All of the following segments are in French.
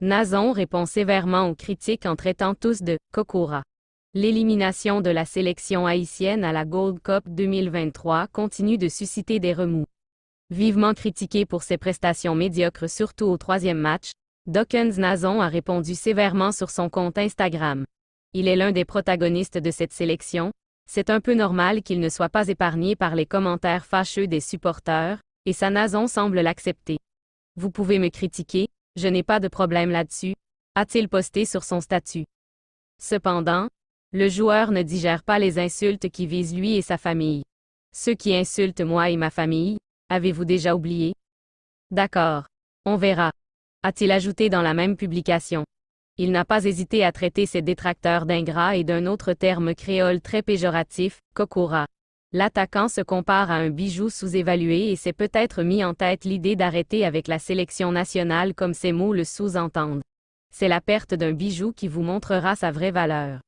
Nazon répond sévèrement aux critiques en traitant tous de « Kokora ». L'élimination de la sélection haïtienne à la Gold Cup 2023 continue de susciter des remous. Vivement critiqué pour ses prestations médiocres surtout au troisième match, Dawkins Nazon a répondu sévèrement sur son compte Instagram. Il est l'un des protagonistes de cette sélection, c'est un peu normal qu'il ne soit pas épargné par les commentaires fâcheux des supporters, et sa Nazon semble l'accepter. Vous pouvez me critiquer, je n'ai pas de problème là-dessus, a-t-il posté sur son statut. Cependant, le joueur ne digère pas les insultes qui visent lui et sa famille. Ceux qui insultent moi et ma famille, avez-vous déjà oublié? D'accord. On verra. A-t-il ajouté dans la même publication. Il n'a pas hésité à traiter ses détracteurs d'ingrats et d'un autre terme créole très péjoratif, Kokora. L'attaquant se compare à un bijou sous-évalué et s'est peut-être mis en tête l'idée d'arrêter avec la sélection nationale comme ces mots le sous-entendent. C'est la perte d'un bijou qui vous montrera sa vraie valeur.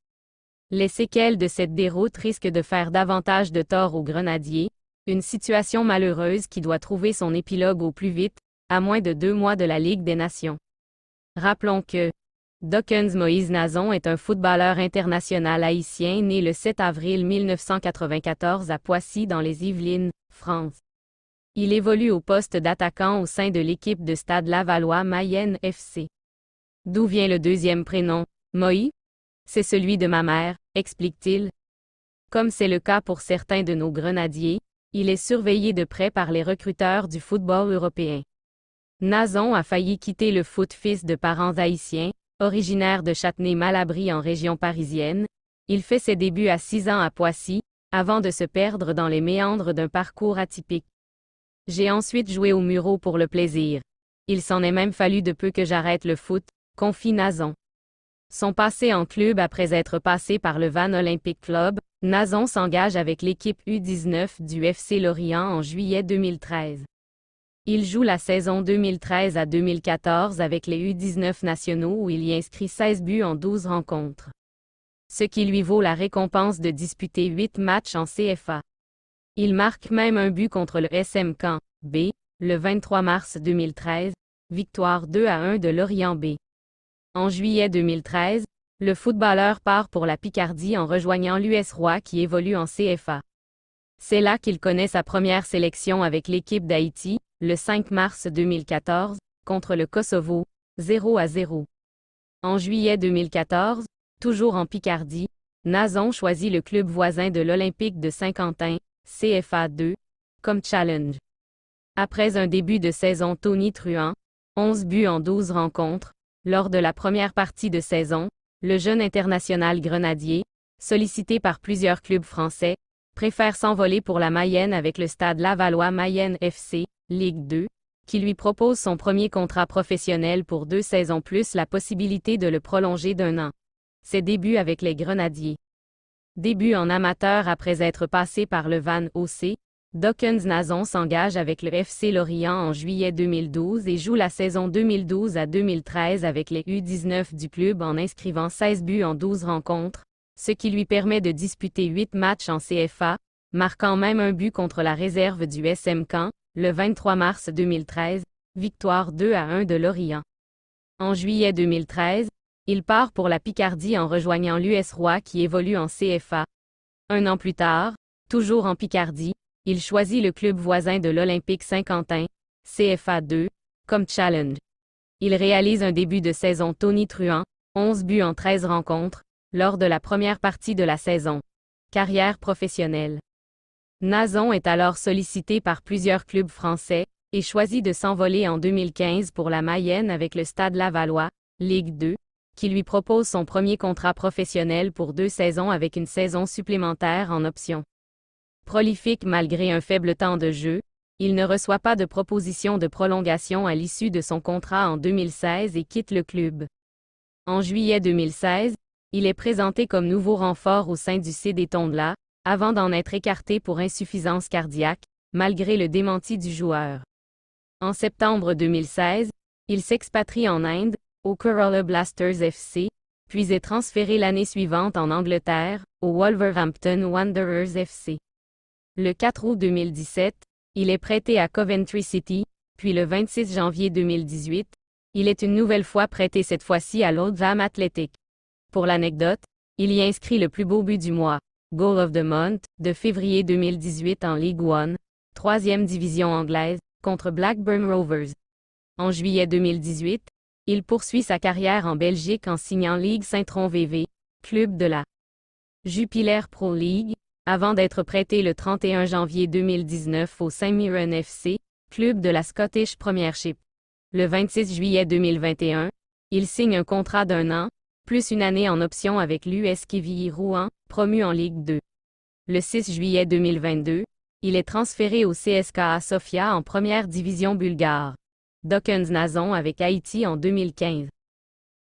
Les séquelles de cette déroute risquent de faire davantage de tort aux Grenadiers, une situation malheureuse qui doit trouver son épilogue au plus vite, à moins de 2 mois de la Ligue des Nations. Rappelons que Dawkins Moïse Nazon est un footballeur international haïtien né le 7 avril 1994 à Poissy dans les Yvelines, France. Il évolue au poste d'attaquant au sein de l'équipe de Stade Lavallois Mayenne FC. D'où vient le deuxième prénom, Moïse? C'est celui de ma mère, explique-t-il. Comme c'est le cas pour certains de nos Grenadiers, il est surveillé de près par les recruteurs du football européen. Nazon a failli quitter le foot fils de parents haïtiens, originaire de Châtenay-Malabry en région parisienne. Il fait ses débuts à 6 ans à Poissy, avant de se perdre dans les méandres d'un parcours atypique. J'ai ensuite joué au Mureaux pour le plaisir. Il s'en est même fallu de peu que j'arrête le foot, confie Nazon. Son passé en club après être passé par le Vannes Olympic Club, Nazon s'engage avec l'équipe U19 du FC Lorient en juillet 2013. Il joue la saison 2013 à 2014 avec les U19 nationaux où il y inscrit 16 buts en 12 rencontres. Ce qui lui vaut la récompense de disputer 8 matchs en CFA. Il marque même un but contre le SM Caen B, le 23 mars 2013, victoire 2-1 de Lorient B. En juillet 2013, le footballeur part pour la Picardie en rejoignant l'US Roy qui évolue en CFA. C'est là qu'il connaît sa première sélection avec l'équipe d'Haïti, le 5 mars 2014, contre le Kosovo, 0-0. En juillet 2014, toujours en Picardie, Nazon choisit le club voisin de l'Olympique de Saint-Quentin, CFA 2, comme challenge. Après un début de saison tonitruant, 11 buts en 12 rencontres, lors de la première partie de saison, le jeune international grenadier, sollicité par plusieurs clubs français, préfère s'envoler pour la Mayenne avec le Stade Lavallois Mayenne FC, Ligue 2, qui lui propose son premier contrat professionnel pour 2 saisons plus la possibilité de le prolonger d'1 an. Ses débuts avec les Grenadiers. Début en amateur après être passé par le Vannes OC, Dawkins Nazon s'engage avec le FC Lorient en juillet 2012 et joue la saison 2012 à 2013 avec les U19 du club en inscrivant 16 buts en 12 rencontres, ce qui lui permet de disputer 8 matchs en CFA, marquant même un but contre la réserve du SM Caen, le 23 mars 2013, victoire 2-1 de Lorient. En juillet 2013, il part pour la Picardie en rejoignant l'US Roy qui évolue en CFA. 1 an plus tard, toujours en Picardie, il choisit le club voisin de l'Olympique Saint-Quentin, CFA 2, comme challenge. Il réalise un début de saison tonitruant, 11 buts en 13 rencontres, lors de la première partie de la saison. Carrière professionnelle. Nazon est alors sollicité par plusieurs clubs français, et choisit de s'envoler en 2015 pour la Mayenne avec le Stade Lavallois, Ligue 2, qui lui propose son premier contrat professionnel pour 2 saisons avec une saison supplémentaire en option. Prolifique malgré un faible temps de jeu, il ne reçoit pas de proposition de prolongation à l'issue de son contrat en 2016 et quitte le club. En juillet 2016, il est présenté comme nouveau renfort au sein du CD Tondela, avant d'en être écarté pour insuffisance cardiaque, malgré le démenti du joueur. En septembre 2016, il s'expatrie en Inde, au Kerala Blasters FC, puis est transféré l'année suivante en Angleterre, au Wolverhampton Wanderers FC. Le 4 août 2017, il est prêté à Coventry City, puis le 26 janvier 2018, Il est une nouvelle fois prêté cette fois-ci à l'Oldham Athletic. Pour l'anecdote, il y inscrit le plus beau but du mois, Goal of the Month, de février 2018 en League One, 3e division anglaise, contre Blackburn Rovers. En juillet 2018, il poursuit sa carrière en Belgique en signant Ligue Saint-Tron VV, club de la Jupiler Pro League, avant d'être prêté le 31 janvier 2019 au St Mirren FC, club de la Scottish Premiership. Le 26 juillet 2021, il signe un contrat d'1 an, plus une année en option avec l'US Quevilly Rouen, promu en Ligue 2. Le 6 juillet 2022, il est transféré au CSKA Sofia en première division bulgare. Dokens Nazon avec Haïti en 2015.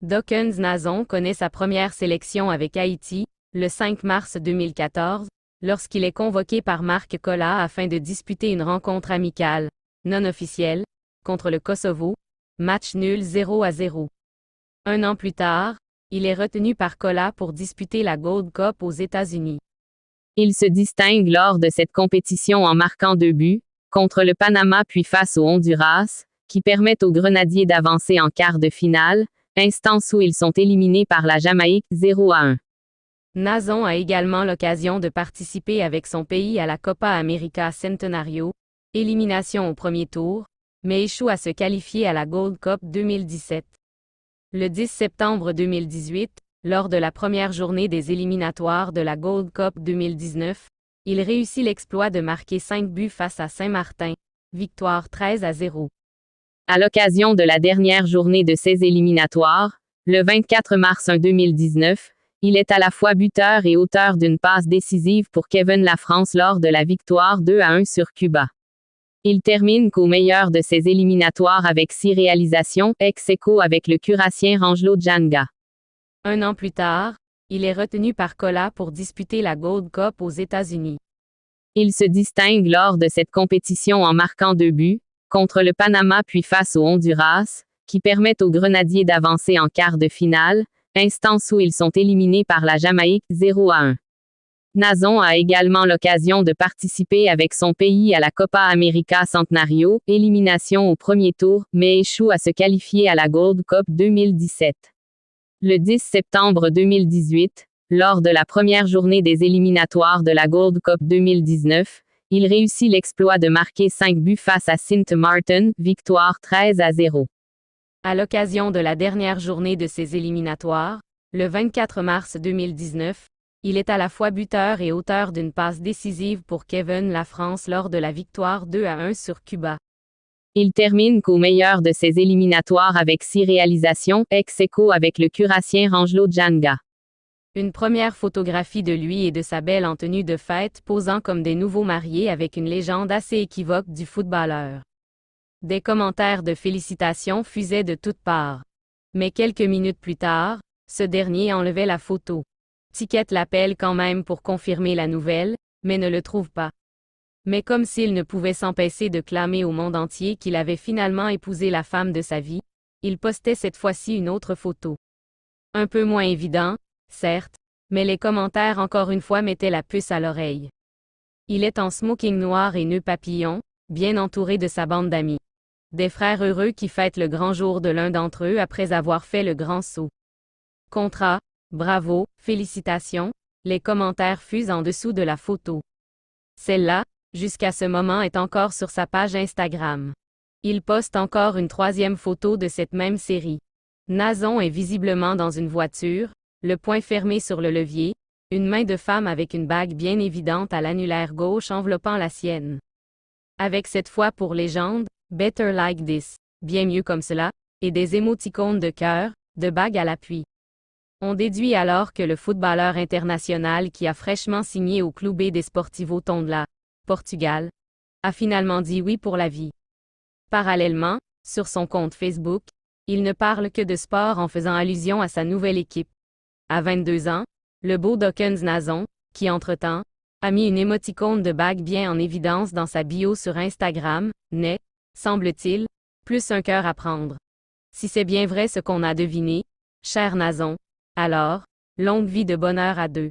Dokens Nazon connaît sa première sélection avec Haïti, le 5 mars 2014, lorsqu'il est convoqué par Marc Colla afin de disputer une rencontre amicale, non officielle, contre le Kosovo, match nul 0-0. Un an plus tard, il est retenu par Colla pour disputer la Gold Cup aux États-Unis. Il se distingue lors de cette compétition en marquant 2 buts, contre le Panama puis face au Honduras, qui permettent aux Grenadiers d'avancer en quart de finale, instance où ils sont éliminés par la Jamaïque 0-1. Nazon a également l'occasion de participer avec son pays à la Copa América Centenario, élimination au premier tour, mais échoue à se qualifier à la Gold Cup 2017. Le 10 septembre 2018, lors de la première journée des éliminatoires de la Gold Cup 2019, il réussit l'exploit de marquer 5 buts face à Saint-Martin, victoire 13-0. À l'occasion de la dernière journée de ces éliminatoires, le 24 mars 2019, il est à la fois buteur et auteur d'une passe décisive pour Kevin Lafrance lors de la victoire 2-1 sur Cuba. Il termine qu'au meilleur de ces éliminatoires avec 6 réalisations, ex-aequo avec le Curaçien Rangelo Djanga. Un an plus tard, il est retenu par Colla pour disputer la Gold Cup aux États-Unis. Il se distingue lors de cette compétition en marquant 2 buts, contre le Panama puis face au Honduras, qui permettent aux Grenadiers d'avancer en quart de finale, instance où ils sont éliminés par la Jamaïque 0-1. Nazon a également l'occasion de participer avec son pays à la Copa América Centenario, élimination au premier tour, mais échoue à se qualifier à la Gold Cup 2017. Le 10 septembre 2018, lors de la première journée des éliminatoires de la Gold Cup 2019, il réussit l'exploit de marquer 5 buts face à Sint Maarten, victoire 13-0. À l'occasion de la dernière journée de ces éliminatoires, le 24 mars 2019, il est à la fois buteur et auteur d'une passe décisive pour Kevin Lafrance lors de la victoire 2-1 sur Cuba. Il termine qu'au meilleur de ces éliminatoires avec 6 réalisations, ex-aequo avec le Curaçien Rangelo Djanga. Une première photographie de lui et de sa belle en tenue de fête posant comme des nouveaux mariés avec une légende assez équivoque du footballeur. Des commentaires de félicitations fusaient de toutes parts. Mais quelques minutes plus tard, ce dernier enlevait la photo. Ticket l'appelle quand même pour confirmer la nouvelle, mais ne le trouve pas. Mais comme s'il ne pouvait s'empêcher de clamer au monde entier qu'il avait finalement épousé la femme de sa vie, il postait cette fois-ci une autre photo. Un peu moins évident, certes, mais les commentaires encore une fois mettaient la puce à l'oreille. Il est en smoking noir et nœud papillon, bien entouré de sa bande d'amis. Des frères heureux qui fêtent le grand jour de l'un d'entre eux après avoir fait le grand saut. Contrat, bravo, félicitations, les commentaires fusent en dessous de la photo. Celle-là, jusqu'à ce moment est encore sur sa page Instagram. Il poste encore une 3e photo de cette même série. Nazon est visiblement dans une voiture, le poing fermé sur le levier, une main de femme avec une bague bien évidente à l'annulaire gauche enveloppant la sienne. Avec cette fois pour légende, Better Like This, bien mieux comme cela, et des émoticônes de cœur, de bague à l'appui. On déduit alors que le footballeur international qui a fraîchement signé au Clube Desportivo Tondela, Portugal, a finalement dit oui pour la vie. Parallèlement, sur son compte Facebook, il ne parle que de sport en faisant allusion à sa nouvelle équipe. À 22 ans, le beau Dokens Nazon, qui entre-temps, a mis une émoticône de bague bien en évidence dans sa bio sur Instagram, n'est, semble-t-il, plus un cœur à prendre. Si c'est bien vrai ce qu'on a deviné, cher Nazon, alors, longue vie de bonheur à deux.